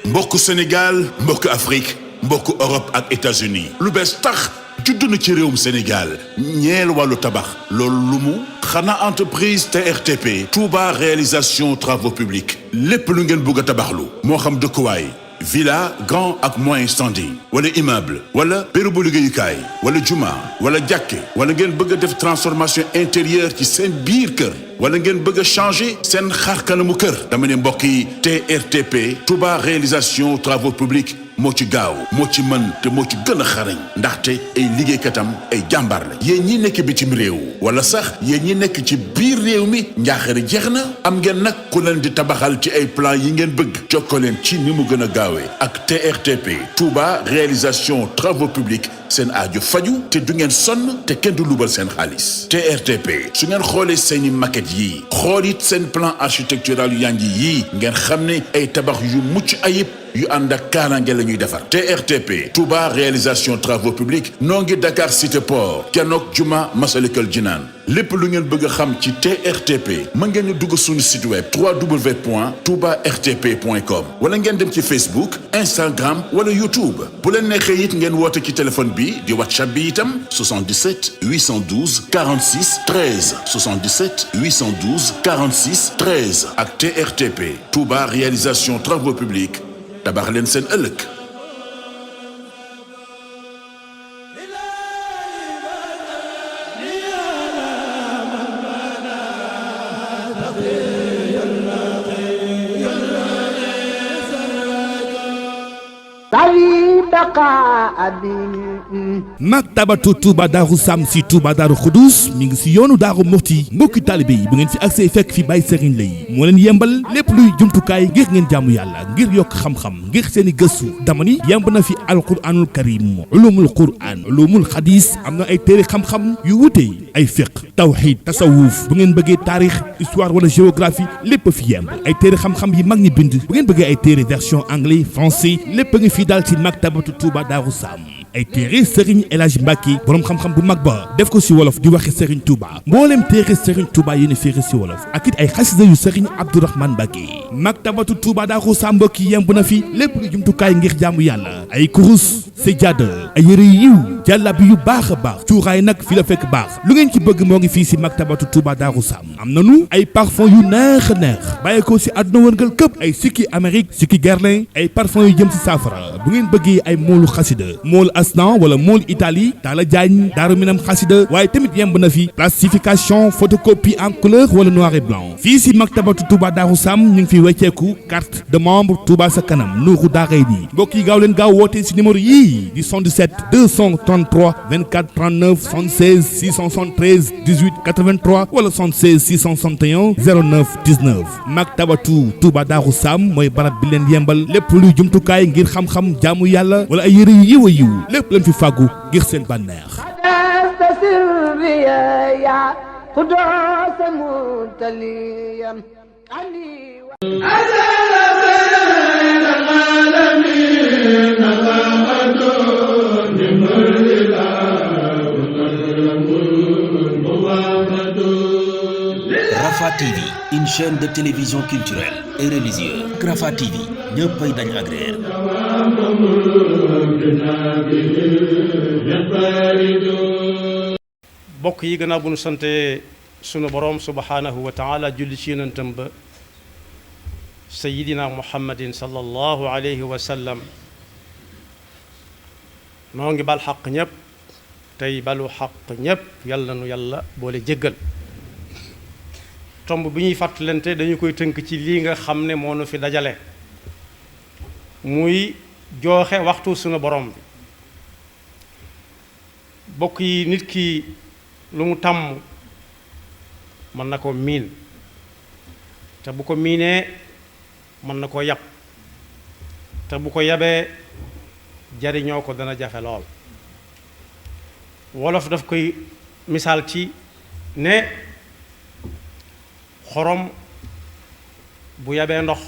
mbokk Sénégal mbokk Afrique mbokk Europe ak États-Unis lu bees tax judd na ci réewum Sénégal ñeel wàllu tabax loolu lu mu xanaa entreprise TRTP Touba réalisation travaux publics lépp lu ngeen bëgg a tabaxlu moo xam dëkkuwaay villa grand ak moyen standing wala immeuble wala bérébu liggéeyukaay wala juma wala jàkke wala ngeen bëgg a def transformation intérieure ci seen biir kër wala ngeen bëgg a changer seen xarkanamu kër dama ne mbokk yi TRTP Touba réalisation travaux publics moo ci gaaw moo ci mën te moo ci gën a xarañ ndaxte ay liggéeykatam ay jàmbaar la yéen ñi nekk bitim réew wala sax yéen ñi nekk ci biir réew mi njaaxare jeex na am ngeen nag ku leen di tabaxal ci ay plan yi ngeen bëgg jokkoo leen ci ni mu gën a gaawee ak TRTP Touba réalisation travaux publics seen aajo faju te du ngeen sonn te kenn du lubal seen xaalis TRTP su ngeen xoolee seeni maquette yii xool it seen plan architectural yu yanji yii ngeen xam ne ay tabax yu mucc ayib yu ànd ak kaaraange la ñuy defar TRTP Touba réalisation travaux publics noo ngi Dakar Cité Port Kenok Juma Masalikul Jinaan lépp lu ngeen bëgg a xam ci TRTP mën ngeen ñu dugg suñu site web www.toubartp.com wala ngeen dem ci Facebook Instagram wala YouTube bu leen neexee it ngeen woote ci téléphone bi di WhatsApp bi itam 77 812 46 13 77 812 46 13 ak TRTP Touba réalisation travaux publics tabax leen seen ëllëg. maktabatu Touba Darou Sam si Touba Darou Khoudoss mi ngi si yoonu Darou Mufti mbokki taalibe yi bu ngeen fi agsee fekk fi Baye Serigne Lay moo leen yembal lépp luy jumtukaay ngir ngeen jaamu yàlla ngir yokk xam-xam ngir seeni gëstu dama ni yemb na fi alquranul karim ulumul quran ulumul xadis am na ay téere xam-xam yu wute ay fiqh tawhid tasawuf bu ngeen bëggee taarix histoire wala géographie lépp fi yemb ay téere xam-xam yi mag ñi bind bu ngeen bëggee ay téere version anglais français lépp ngi fi daal ci maktabatu Touba Darou Sam ay téere Serigne El Hadj Mbacké borom xam-xam bu mag ba def ko si wolof di waxe Serigne Touba mboolem téere Serigne Touba yéen a féere si wolof ak it ay xasida yu Serigne Abdourahmane Mbacké maktabatu Touba Darou Sam mbokk yi yemb na fi lépp lu jumtukaay ngir jaamu yàlla ay kurus sajjaada ay yëre yiw jàllabi yu baax a baax cuuraay nag fi la fekk baax lu ngeen ci bëgg moo ngi fii si maktabatu Touba Darou Sam am nanu ay parfum yu neex a neex bàyyi ko si àdduna wërngal këpp ay sikki Amérique sikki Guerlain ay parfum yu jëm si saafara bu ngeen bëggee ay moolu xasida mool Asnan wala mool Italie Talla Diagne Daaru Minam xasida waaye tamit yemb na fi plastification photocopie en couleur wala noir et blanc fii si maktabatu Touba Darou Sam ñu ngi fi wecceeku carte de membre Touba sa kanam nuuru daaray nii mbokk yi gaaw leen gaaw woote si numéro yii di 77 233 24 39 76 673 18 83 wala 76 661 09 19 maktabatu Touba Darou Sam mooy barab bi leen yembal lépp luy jumtukaay ngir xam-xam jaamu yàlla wala ay yëre yu yiw a yiw lépp lañ fi fàggu ngir seen bànneex Rafah TV, une chaîne de télévision culturelle et religieuse. Rafah TV, ñëppay dañ agréer. bokk yi gannaaw bu nu sante sunu boroom subhanahu wa taala julli ci yonentam ba sayidina muhammadin sallallahu alayhi wa sallam noo ngi bal xaq ñëpp tey balu xaq ñëpp yàlla nu yàlla boole jéggal tomb bi ñuy fàttalante dañu koy tënk ci lii nga xam ne moo nu fi dajale muy jooxe waxtu sunu borom bi bokk yi nit ki lu mu tàmm mën na ko miin te bu ko miinee mën na ko yab te bu ko yabee jariñoo ko dana jafe lool wolof daf koy misaal ci ne xorom bu yabee ndox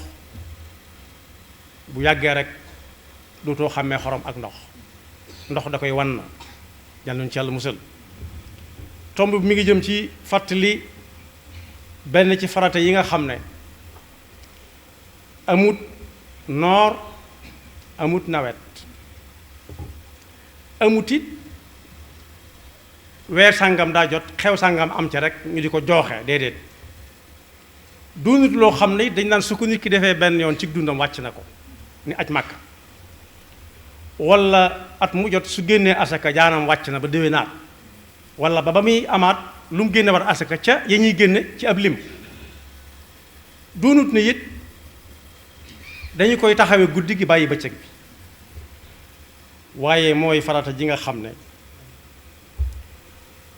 bu yàggee rek dootoo xàmmee xorom ak ndox da koy wan na yàlla nañu ci yàlla musal tomb bi mi ngi jëm ci fàttali benn ci farata yi nga xam ne amut noor amut nawet amut it weer sàngam daa jot xew sàngam am ca rek ñu di ko jooxe déedéet doonut loo xam ne dañ naan su ko nit ki defee benn yoon ci dundam wàcc na ko ni aj Màkka wala at mu jot su génnee asaka jaanam wàcc na ba déwénaat wala ba muy amaat lu mu génne war asaka ca ya ñuy génne ci ab lim doonut ne it dañu koy taxawee guddi gi bàyyi bëccëg bi waaye mooy farata ji nga xam ne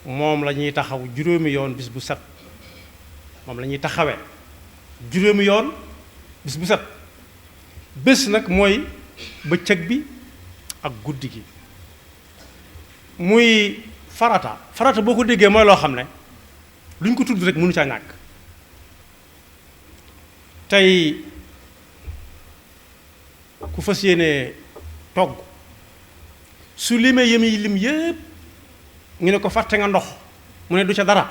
moom la ñuy taxaw juróomi yoon bis bu set moom la ñuy taxawee juróomi yoon bis bu set bés nag mooy bëccëg bi ak guddi gi muy farata boo ko déggee mooy loo xam ne lu ñu ko tudd rek mënu caa ñàkk tey ku fas yéene togg su limee yem yi lim yépp ñu ne ko fàtte nga ndox mu ne du ca dara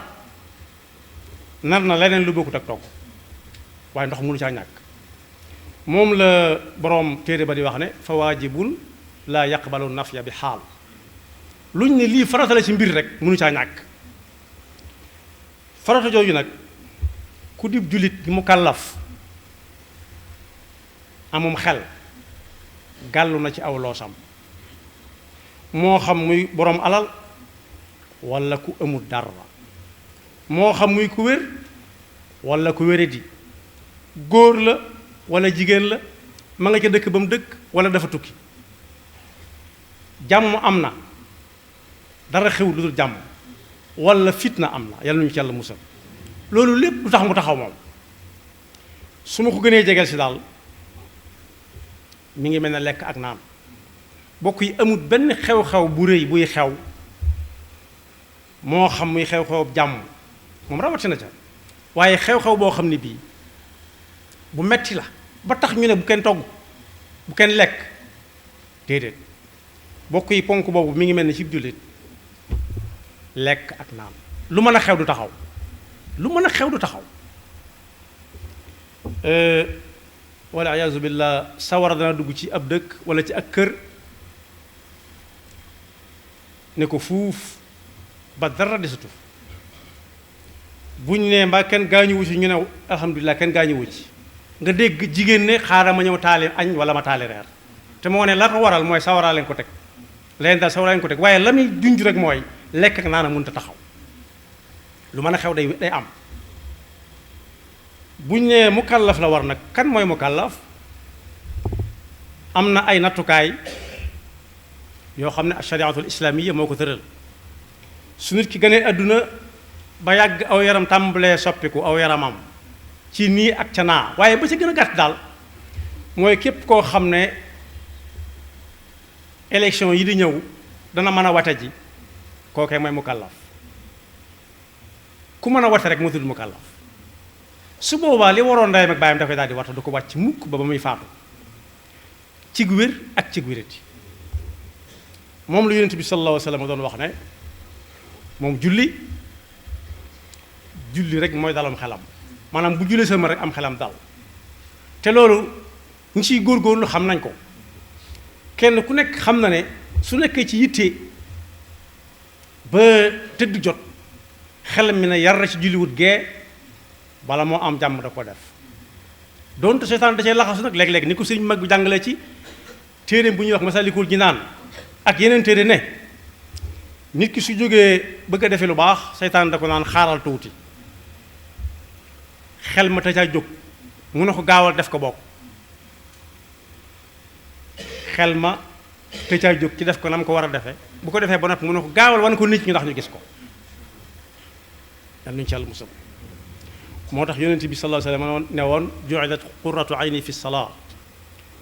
nar na leneen lu bokkut ak togg waaye ndox mënu caa ñàkk moom la boroom téere ba di wax ne fa waajibun laa yaqbalu nafya bi xaal luñ ne lii farata la ci mbir rek mënu caa ñàkk farata jooju nag ku dib jullit bi mu kàllaf amum xel gàllu na ci aw loosam moo xam muy boroom alal walla ku amul dara moo xam muy ku wér walla ku wéradi góor la walla jigéen la ma nga ca dëkk ba mu dëkk walla dafa tukki jàmm am na dara xew lu dul jàmm walla fitna am na yàlla nañu ci yàlla musal loolu lépp lu tax mu taxaw moom su ma ko gënee jegeel si daal mi ngi mel ne lekk ak naan bokk yi amul benn xew-xew bu rëy buy xew moo xam muy xew-xew jàmm moom rawatina ca waaye xew-xew boo xam ne bii bu metti la ba tax ñu ne bu kenn togg bu kenn lekk déedéet bokk yi ponk boobu mi ngi mel ne ci jullit lekk ak naan lu mën a xew du taxaw lu mën a xew du taxaw wala iyaazu billah sawara dana dugg ci ab dëkk wala ci ak kër ne ko fuuf ba dara desatu buñ ne mbaa kenn gaañuwu ci ñu ne alhamdulilah kenn gaañuwu ci nga dégg jigéen ne xaaral ma ñëw taali añ wala ma taali reer te moo ne la ko waral mooy sawaraa leen ko teg leen daal sawaraa leen ko teg waaye la muy junj rek mooy lekk ak naan mënut a taxaw lu mën a xew day am buñ ne mukallaf la war nag kan mooy mukallaf am na ay nattukaay yoo xam ne ashariatul islaamiya moo ko tëral su nit ki gënee àdduna ba yàgg aw yaram tàmbalee soppiku aw yaramam ci nii ak ca naa waaye ba ci gën a gàtt daal mooy képp koo xam ne élection yi di ñëw dana mën a wate ji kookee mooy mukallaf ku mën a wate rek moo tudd mukallaf su boobaa li waroon ndeyam ak baayam dafay daal di wata du ko wàcc mukk ba muy faatu cig wér ak cig wérati moom la yonent bi sallallahu alayhi wa sallam doon wax ne moom julli rek mooy dalam xelam maanaam bu jullee sama rek am xelam dal te loolu ñu ciy góorgóorlu xam nañ ko kenn ku nekk xam na ne su nekkee ci yitte ba tëdd jot xelam mi ne yar ci julliwut gee bala moo am jàmm da ko def donte seytaan da cee laxasu nag léeg-léeg ni ko sëriñ mag bi jàngalee ci téere bu ñuy wax Masaalikul Jinaan ak yeneen téere ne nit ki su jógee bëgg a defee lu baax seytaan da ko naan xaaral tuuti xel ma te caa jóg mu ne ko gaawal def ko bokk xel ma te caa jóg ci def ko na mu ko war a defee bu ko defee ba noppi mu ne ko gaawal wan ko nit ñi ndax ñu gis ko yal nañu ci Yàlla musal moo tax yonent bi sallallahu alayhi wa sallam ne woon ju'ilat qurratu ayni fi salaa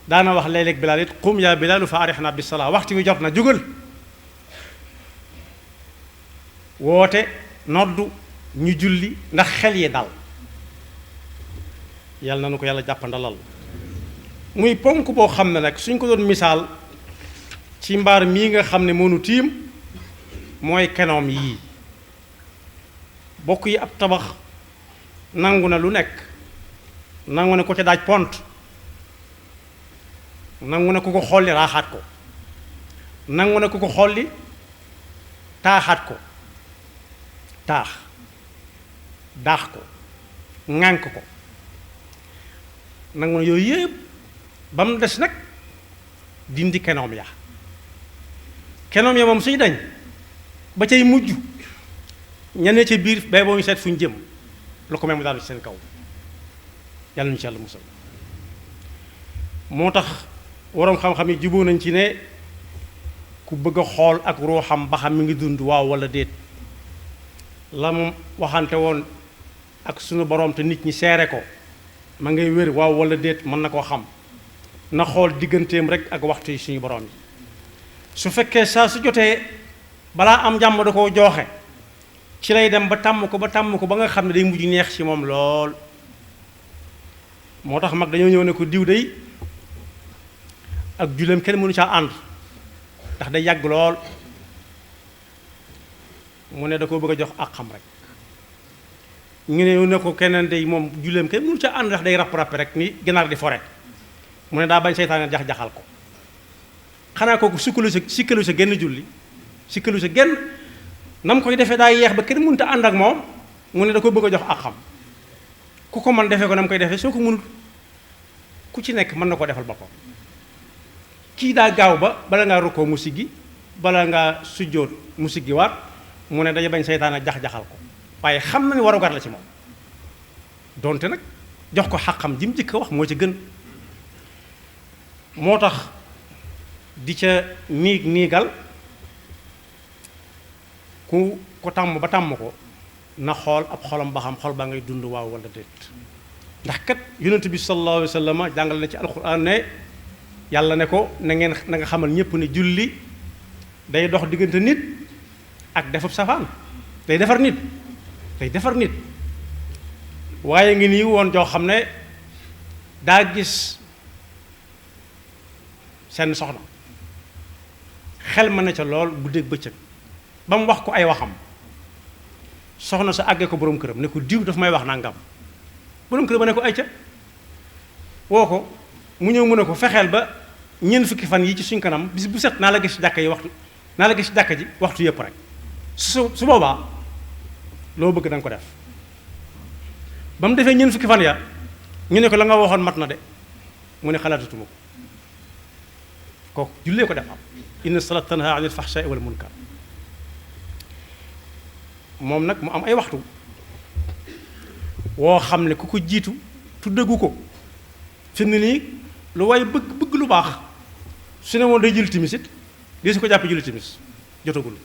daana wax léeg-léeg Bilaal it qum yaa Bilaalu fa arihna bi salaa waxtu wi jot na jógal woote noddu ñu julli ndax xel yi dal yàlla na nu ko yàlla jàppandalal muy ponk boo xam ne nag suñ ko doon misaal ci mbaar mii nga xam ne mënu tiim mooy kenoom yii bokk yi ab tabax nangu na lu nekk, nangu na ko ca daaj pont, nangu na ku ko xolli raaxaat ko, nangu na ku ko xolli taaxaat ko, taax daax ko, ŋànk ko, nangu na yooyu yëpp ba mu des nag dindi kenoom ya. kenoom ya moom suy dañ ba cay mujj ñane ca biir bay boo ñu seet fu ñu jëm lu ko même daal ci seen kaw, yàlla ñu ci yàlla musal. moo tax waroom xam-xam yi juboo nañ ci ne ku bëgg a xool ak ruuxam ba xam mi ngi dund waaw wala déet, la mu waxante woon ak sunu borom te nit ñi seere ko ma ngay wér waaw wala déet mën na koo xam, na xool digganteem rek ak waxtu yi suñu borom yi. su fekkee saa su jotee balaa am jàmm da koo jooxe ci lay dem ba tàmm ko ba nga xam ne day mujj neex ci moom lool. moo tax mag dañoo ñëw ne ko diw day ak julleem kenn mënu caa ànd ndax day yàgg lool, mu ne da koo bëgg a jox ak xam rek. ñu ne ko keneen day moom julleem kenn mënu caa ànd ndax day rapp rek ni ginaar di fore, mu ne daa bañ seytaane jax-jaxal ko. xanaa kooku sikkalu sa genn julli, sikkalu sa genn nam koy defee daa yeex ba kenn mënut a ànd ak moom, mu ne da ko bëgg a jox ak xam. ku ko mën defee ko nam koy defee, soo ko mënul ku ci nekk mën na koo defal boppam. kii daa gaaw ba bala ngaa rukkoo mu siggi, bala ngaa sujjóot mu siggi waat, mu ne dañu bañ seytaane jax-jaxal ko, waaye xam na ni warugar la ci moom. donte nag jox ko xaqam ji mu jëkk a wax moo ci gën. moo tax di ca niigal ku ko tàmm ba tàmm ko na xool ab xolam ba xam xol baa ngay dund waaw wala déet. ndax kat yonent bi sallallahu alayhi wa sallam jàngal na ci alquran ne yàlla ne ko na nga xamal ñépp ne julli day dox diggante nit ak defub safaan, day defar nit waaye ngi nii woon joo xam ne daa gis seen soxna xel mën na ca lool guddeeg bëccëg ba mu wax ko ay waxam, soxna sa àggee ko boroom këram ne ko diw daf may wax nangam, boroom këram ba ne ko ay ca woo ko mu ñëw mu ne ko fexeel ba ñeent fukki fan yi ci suñ kanam bis bu set naa la gis jàkka ji waxtu yëpp rek, su boobaa loo bëgg da nga ko def. ba mu defee ñeent fukki fan ya ñu ne ko la nga waxoon mat na de, mu ne xalaatatuma ko, kooku jullee ko def am. inna salaat tanha anil fahshaai wal munkar. moom nag mu am ay waxtu woo xam ne ku ko jiitu tuddagu ko fi mu ne nii lu waaye bëgg lu baax su ne woon day jël timis it di su ko jàppee julli timis jotagul,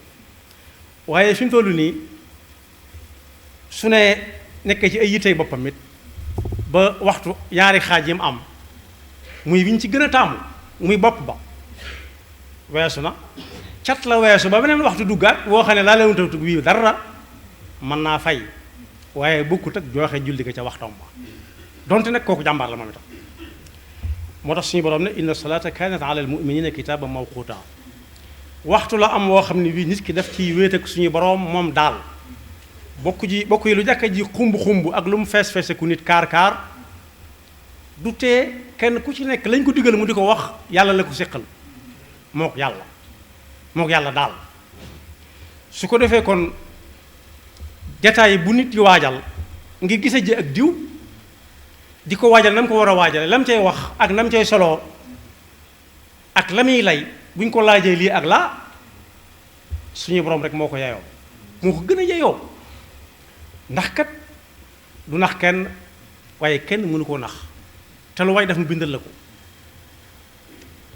waaye fi mu toll nii su ne nekkee ci ay yittey boppam it ba waxtu ñaari xaaj yi mu am muy wiñ ci gën a taamu muy bopp ba weesu na, cat la weesu ba beneen waxtu duggaat woo xam ne laa leen tawtu wii dara mën naa fay, waaye bokkut ak joxe julli ga ca waxtoom ba, donte nag kooku jàmbaar la moom itam. moo tax suñu borom ne inna salaata kaanat ala al muminina kitaaban mawquuta. waxtu la am woo xam ne bii nit ki def ci wéet ak suñu borom moom daal bokk yi lu jàkka ji xumb ak lu mu fees ku nit kaar du tee kenn ku ci nekk lañ ko digal mu di ko wax yàlla la ko séqal mook yàlla daal. su ko defee kon jataay bu nit yi waajal ngir gise ji ak diw di ko waajal na mu ko war a waajale lam cay wax ak nam cay soloo ak la muy lay buñ ko laajee lii ak laa suñu borom rek moo ko yeyoo, moo ko gën a yeyoo. ndax kat du nax kenn, waaye kenn mënu koo nax te lu way def mu bindal la ko.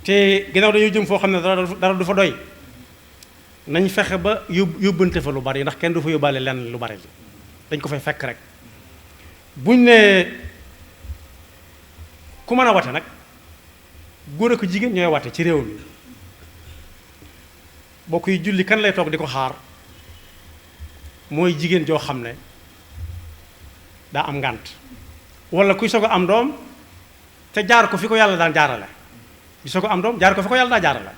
te ginnaaw dañoo jëm foo xam ne dara du fa doy, nañ fexe ba yóbbante fa lu bari, ndax kenn du fa yóbbaale lenn lu bari dañ ko fay fekk rek. buñ ne ku mën a wate nag góor ak jigéen ñooy wate ci réew mi, bokk yi julli kan lay toog di ko xaar mooy jigéen joo xam ne daa am ngànt wala kuy soog a am doom te jaar ko fi ko yàlla daan jaarale, di soog a am doom jaar ko fi ko yàlla daan jaarale.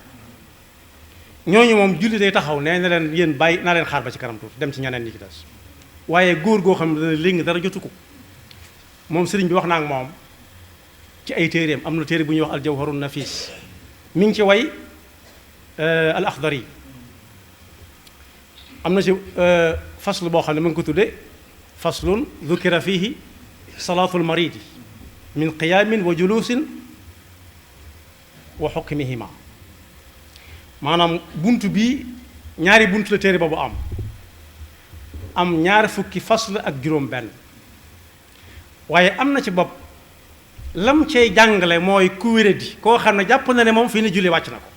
ñooñu moom julli day taxaw nee na leen yéen bàyyi naa leen xaar ba ci kanam tuuti dem ci ñeneen ñi ci des. waaye góor goo xam ne dana léegi dara jotu ko moom sëriñ bi wax naa ak moom ci ay téeréem am na téere bu ñuy wax aljawharun nafis mi ngi ci way al axdari am na ci faslu boo xam ne ma ngi ko tudde faslun dhukira fihi salaatul maridi min qiyaamin wa juluusin wa xukmihima maanaam bunt bi ñaari bunt la téere boobu am ñaari fukki fasl ak juróom benn waaye am na ci bopp lam cay jàngale mooy ku wéradi koo xam ne jàpp na ne moom fii ne julli wàcc na ko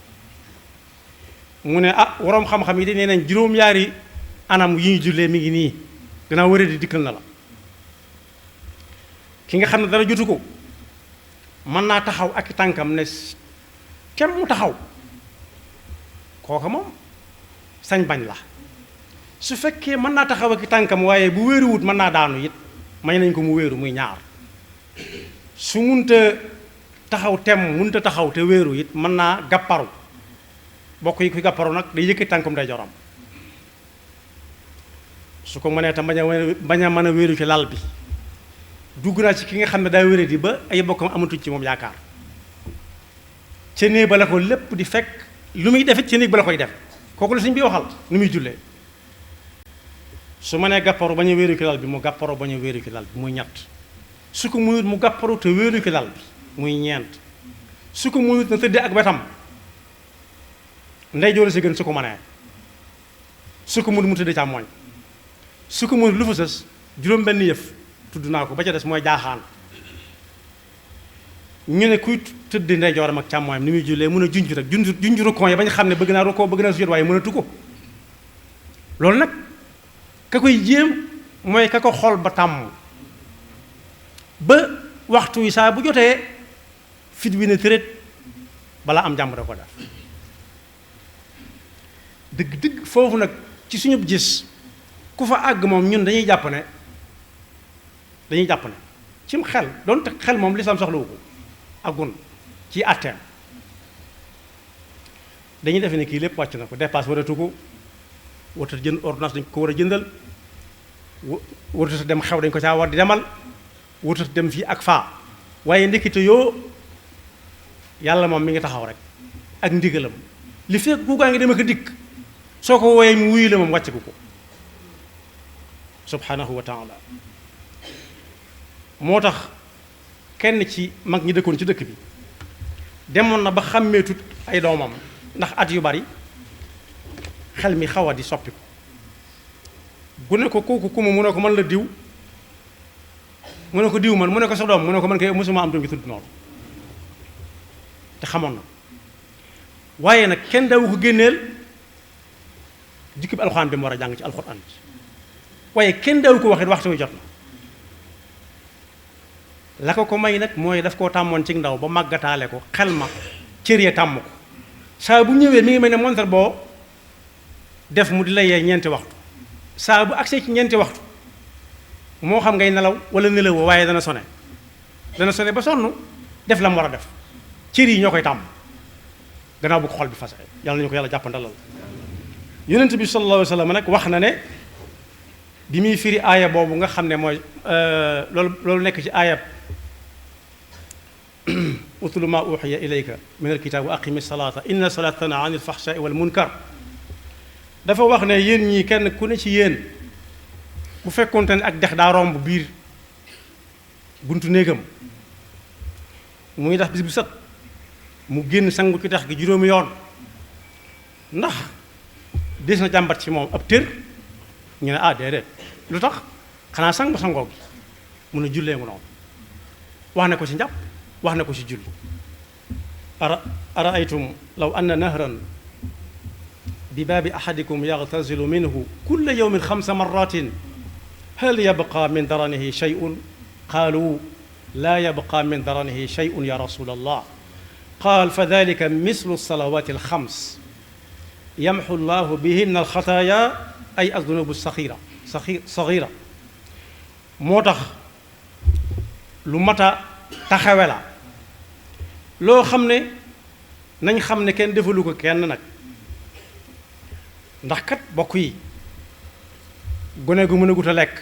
mu ne waroom xam-xam yi de nee nañ juróom-yaari anam yi ñu jullee mi ngi nii gannaaw wéradi dikkal na la ki nga xam ne dara jotu ko mën naa taxaw ak tànkam ne kem mu taxaw kooka moom sañ bañ la su fekkee mën naa taxaw ak tànkam waaye bu wéeruwut mën naa daanu it may nañ ko mu wéeru muy ñaar su munta taxaw munta taxaw te wéeru it mën naa gàpparu bokk yi kuy gàpparu nag day yëkkati tànkum day joram su ko mënee tam bañ a mën a wéeru ci lal bi dugg naa ci ki nga xam ne daa wéré di ba ay bokkam amatuñ ci moom yaakaar ca néeg ba la ko lépp di fekk lu muy defit ca néeg ba la koy def kooku la sëñ bi waxal nu muy jullee su ma nee gàpparu bañ a wéeru ci lal bi mu gàpparu bañ a wéeru ci lal bi muy ñett su ko muyut mu gàpparu te wéeru ci lal bi muy ñeent su ko muyut na tëddee ak wetam ndey joolu si gën su ko mënee su ko muyut mu tëddee càmmooñ su ko muyut lu fa sës juróom benn yëf tudd naa ko ba ca des mooy jaaxaan ñu ne kuy tëdd ndeyjooram ak càmmooñam ni muy jullee mën a junj rek junj rukkoon yi bañ xam ne bëgg naa rukkoo bëgg naa sujjóot waaye mënatu ko loolu nag ka koy jéem mooy ka ko xol ba tàmm ba waxtu wi saa bu jotee fit wi ne tërét balaa am jàmm da ko def dëgg-dëgg foofu nag ci suñu gis ku fa àgg moom ñun dañuy jàpp ne cim xel doonte xel moom lislaam soxlawu ko agun ci àtteem dañuy defe ne kii lépp wàcc na ko dépasse waratu ko warta jënd ordonnance dañ ko war a jëndal warta dem xew dañ ko caa war di demal warta dem fii ak faa waaye ndekete yoo yàlla moom mi ngi taxaw rek ak ndigalam li fekk guugaa ngi dem ak dikk soo ko wooyee mu wuyu la moom wàcc ko subhanahu wa taala moo tax kenn ci mag ñi dëkkoon ci dëkk bi demoon na ba xàmmeetut ay doomam ndax at yu bari xel mi xaw a di soppiku bu ne ko kooku ku mu ne ko mën la diw mu ne ko diw man mu ne ko sa doom mu ne ko man kay mosuma am doom gi tudd noonu te xamoon na waaye nag kenn dawu ko génneel jikko bi alxuraan bi mu war a jàng ci alxuraan bi waaye kenn dawu ko waxit waxtu wi jot na la ko may nag mooy daf koo tàmmoon ci ndaw ba màggataale ko xel ma cër ya tàmm ko saa bu ñëwee mi ngi mel ne montar boo def mu di la yee ñeenti waxtu saa bu agsee ci ñeenti waxtu moo xam ngay nelaw wala nelawoo waaye dana sone ba sonn def la mu war a def cër yi ñoo koy tàmm gannaaw bu ko xol bi fase yàlla nañu ko yàlla jàppandalal yonent bi sallallahu alayhi wa sallam nag wax na ne bi muy firi aaya boobu nga xam ne mooy loolu nekk ci aaya utlu ma uxiya ilayka min alkitab wa aqimi salata inna salata tana an alfaxshaai wal munkar dafa wax ne yéen ñii kenn ku ne ci yéen bu fekkoonte ne ak dex daa romb biir buntu néegam muy tax bis bu set mu génn sangu ci dex gi juróomi yoon ndax des na jàmbat ci moom ab tër ñu ne déedéet lu tax xanaa sang ba sangoo gi mun a jullee ngu noonu wax na ko ci njàpp wax na ko ci julli araaytum law anna nahran bi baabi ahadikum yagtasilu minhu kulla yawmin 5 marratin hal yabqa min daranihi shay'un qaalu laa yabqa min daranihi shay'un ya rasul allah qaal fa dalika mislu salawati al-5 yamxu llahu bihinna alxataaya ay azunubu saxira moo tax lu mat a taxawe la loo xam ne nañ xam ne kenn defalu ko kenn nag ndax kat bokk yi gone gu mën a gut a lekk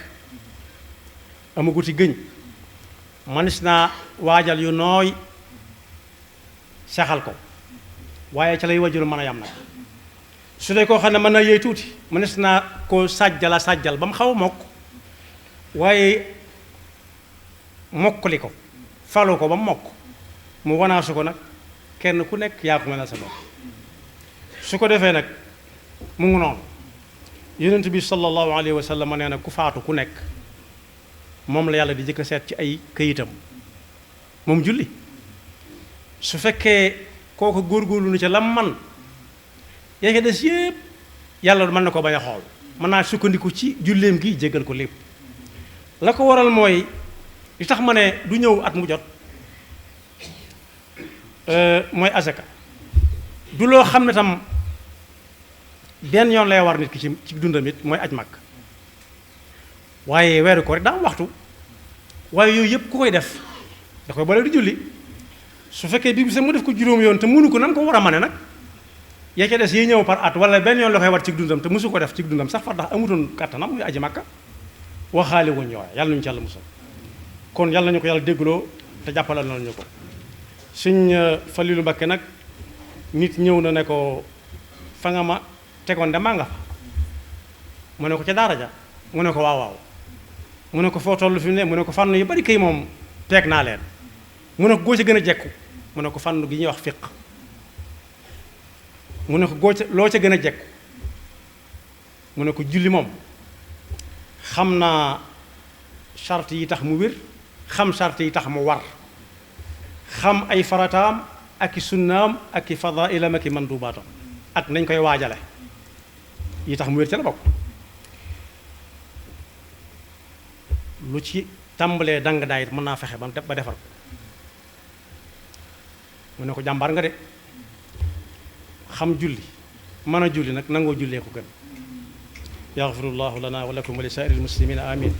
amaguti gëñ manis naa waajal yu nooy saxal ko waaye ca lay wajuru mën a yam nag su dee koo xam ne mën na yëy tuuti manis naa koo sàjjal ba mu xaw a mokk waaye mokkali ko falu ko ba mu mokk mu wanaasu ko nag kenn ku nekk yaa ko mënal sa bopp su ko defee nag mu ngi noonu yonent bi sallallahu alayhi wa sallam nee na ku faatu ku nekk moom la yàlla di jëkk a seet ci ay këyitam moom julli su fekkee kooku góorgóorlu na ca lam man yaa ngi des yépp yàlla mën na ko bañ a xool mën naa sukkandiku ci julleem gi jéggal ko lépp la ko waral mooy li tax ma ne du ñëw at mu jot mooy azaka du loo xam ne tam benn yoon lay war nit ki ci dundam it mooy aj mag waaye weeru ko rek daa am waxtu waaye yooyu yëpp ku koy def da koy boole du julli su fekkee bi mu def ko juróom yoon te mënu ko nan ko war a mane nag yaa ca des yi ñëw par at wala benn yoon la koy war ci dundam te mësu ko def ci dundam sax far ndax amutoon kàttanam muy aji màkka waxaale wuñ yooya yàlla nañu ci yàlla musal kon yàlla nañu ko yàlla déggloo te jàppalal nañu ko Sëñ Falilu Mbakke nag nit ñëw na ne ko fa nga ma tegoon de maa nga fa mu ne ko ca daara ja mu ne ko waaw mu ne ko foo toll fi mu ne mu ne ko fànn yu bari kay moom teeg naa leen mu ne ko goo ca gën a jekku mu ne ko fànn gi ñuy wax fiq mu ne ko loo ca gën a jekku mu ne ko julli moom xam naa charte yi tax mu wér xam charte yi tax mu war xam ay farataam ak i sunnaam ak i fadailam ak i mandubaatam ak nañ koy waajale yi tax mu wér ca la bokk lu ci tàmbalee dang daayit mën naa fexe ba defar ko mu ne ko jàmbaar nga de xam julli mën a julli nag nangoo jullee ko gën yaxfirullahu lana wa lakum wa li saa'iril muslimina amin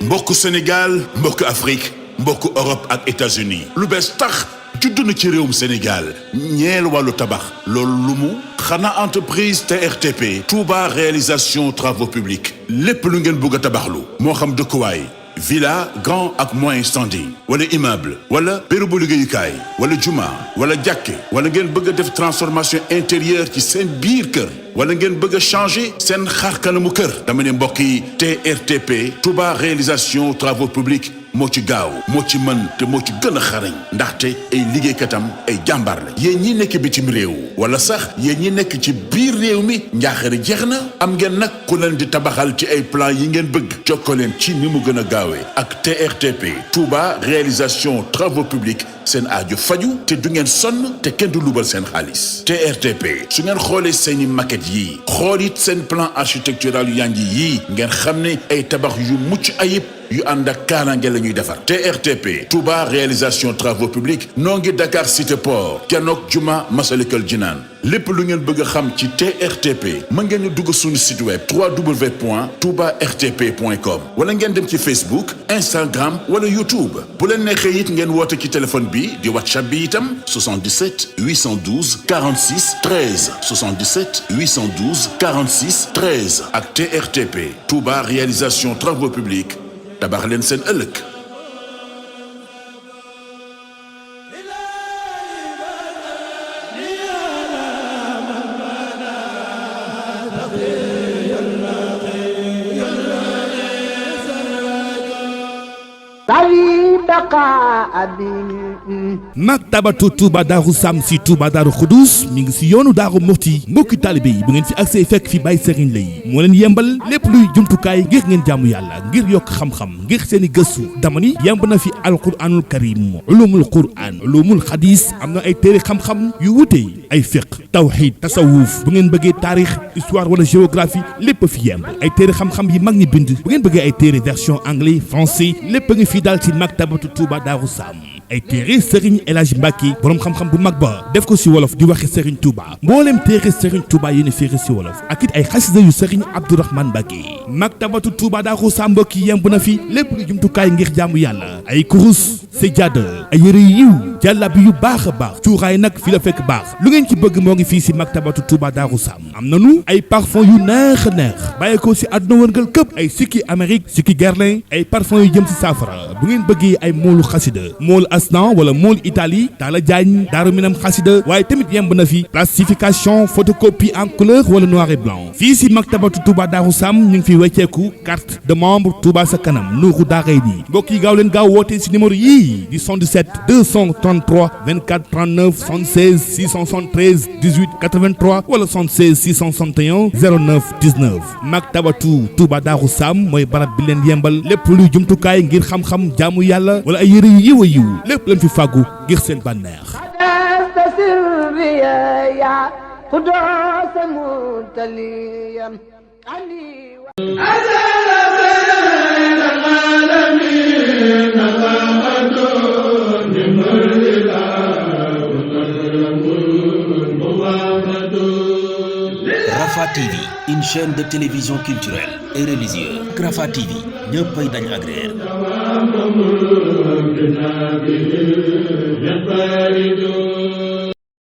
mbokk Sénégal mbokk Afrique mbokk Europe ak États-Unis lu bees tax judd na ci réewum Sénégal ñeel wàllu tabax loolu lu mu xanaa entreprise TRTP Touba réalisation travaux publics lépp lu ngeen bëgg a tabaxlu moo xam dëkkuwaay villa grand ak moyen standing wala immeuble wala bérébu liggéeyukaay wala juma wala jàkke wala ngeen bëgg a def transformation intérieure ci seen biir kër wala ngeen bëgg a changer seen xar kanamu kër dama ne mbokk yi TRTP Touba réalisation travaux publics moo ci gaaw moo ci mën te moo ci gën a xarañ ndaxte ay liggéeykatam ay jàmbaar la yéen ñi nekk bitim réew wala sax yéen ñi nekk ci biir réew mi njaaxare jeex na am ngeen nag ku leen di tabaxal ci ay plan yi ngeen bëgg jokkoo leen ci ni mu gën a gaawee ak TRTP Touba réalisation travaux publics seen aajo faju te du ngeen sonn te kenn du lubal seen xaalis TRTP su ngeen xoolee seeni maquette yii xool it seen plan architectural yu yanji yii ngeen xam ne ay tabax yu mucc ayib yu ànd ak kaaraange la ñuy defar TRTP Touba réalisation travaux publics noo ngi Dakar Cité Port kenook Juma Masalikul Jinaan lépp lu ngeen bëgg a xam ci TRTP mën ngeen ñu dugg suñu site web www.toubartp.com wala ngeen dem ci Facebook Instagram wala YouTube bu leen neexee it ngeen woote ci téléphone bi di WhatsApp bi itam 77 812 46 13 77 812 46 13 ak TRTP Touba réalisation travaux publics tabax leen seen ëllëg. maktabatu Touba Darou Sam si Touba Darou Khoudoss mi ngi si yoonu Darou Mouhty mbokki taalibe yi bu ngeen fi accès fekk fi Baye Serigne Lay moo leen yembal lépp luy jumtukaay ngir ngeen jaamu yàlla ngir yokk xam-xam ngir seen i gëstu dama ni yemb na fi alquranul karim ulumul quran ulumul hadis am na ay téere xam-xam yu wute ay fiqh tawhid tasawuf bu ngeen bëggee taarix histoire wala géographie lépp fi yemb ay téere xam-xam yi mag ñi bind bu ngeen bëggee ay téere version anglais français lépp nga fi daal ci maktabatu Touba Darou Sam ay téere Serigne El Hadji Mbacké borom xam-xam bu mag ba def ko si wolof di waxe Serigne Touba mboolem téere Serigne Touba yéen a féere si wolof ak it ay xasida yu Serigne Abdourahmane Mbacké maktabatu Touba Darou Sam mbokk yi yemb na fi lépp lu jumtukaay ngir jaamu yàlla ay kurus sajjaada ay yëre yiw jàllabi yu baax a baax cuuraay nag fi la fekk baax lu ngeen ci bëgg moo ngi fii si maktabatu Touba Darou Sam am nanu ay parfum yu neex a neex bàyyi ko si àdduna wërngal këpp ay sikki Amérique sikki Guerlain ay parfum yu jëm si saafara bu ngeen bëggee ay moolu xasida moolu Asnan wala moolu Italie Talla Diagne Daaru Minam xasida waaye tamit yemb na fi plastification photocopie en couleur wala noir et blanc fii si maktabatu Touba Darou Sam ñu ngi fi wecceeku carte de membre Touba sa kanam nuuru daaray nii mbokk yi gaaw leen gaaw wootee si numéro yii di 77 233 24 39 76 673 18 83 wala 76 661 09 19 maktabatu Touba Darou Sam mooy barab bi leen yembal lépp luy jumtukaay ngir xam-xam jaamu yàlla wala ay yëre yu yiw a yiw lépp leen fi fàggu ngir seen bànneex Rafah TV, une chaîne de télévision culturelle et religieuse. Rafah TV, ñëppay dañ agréer.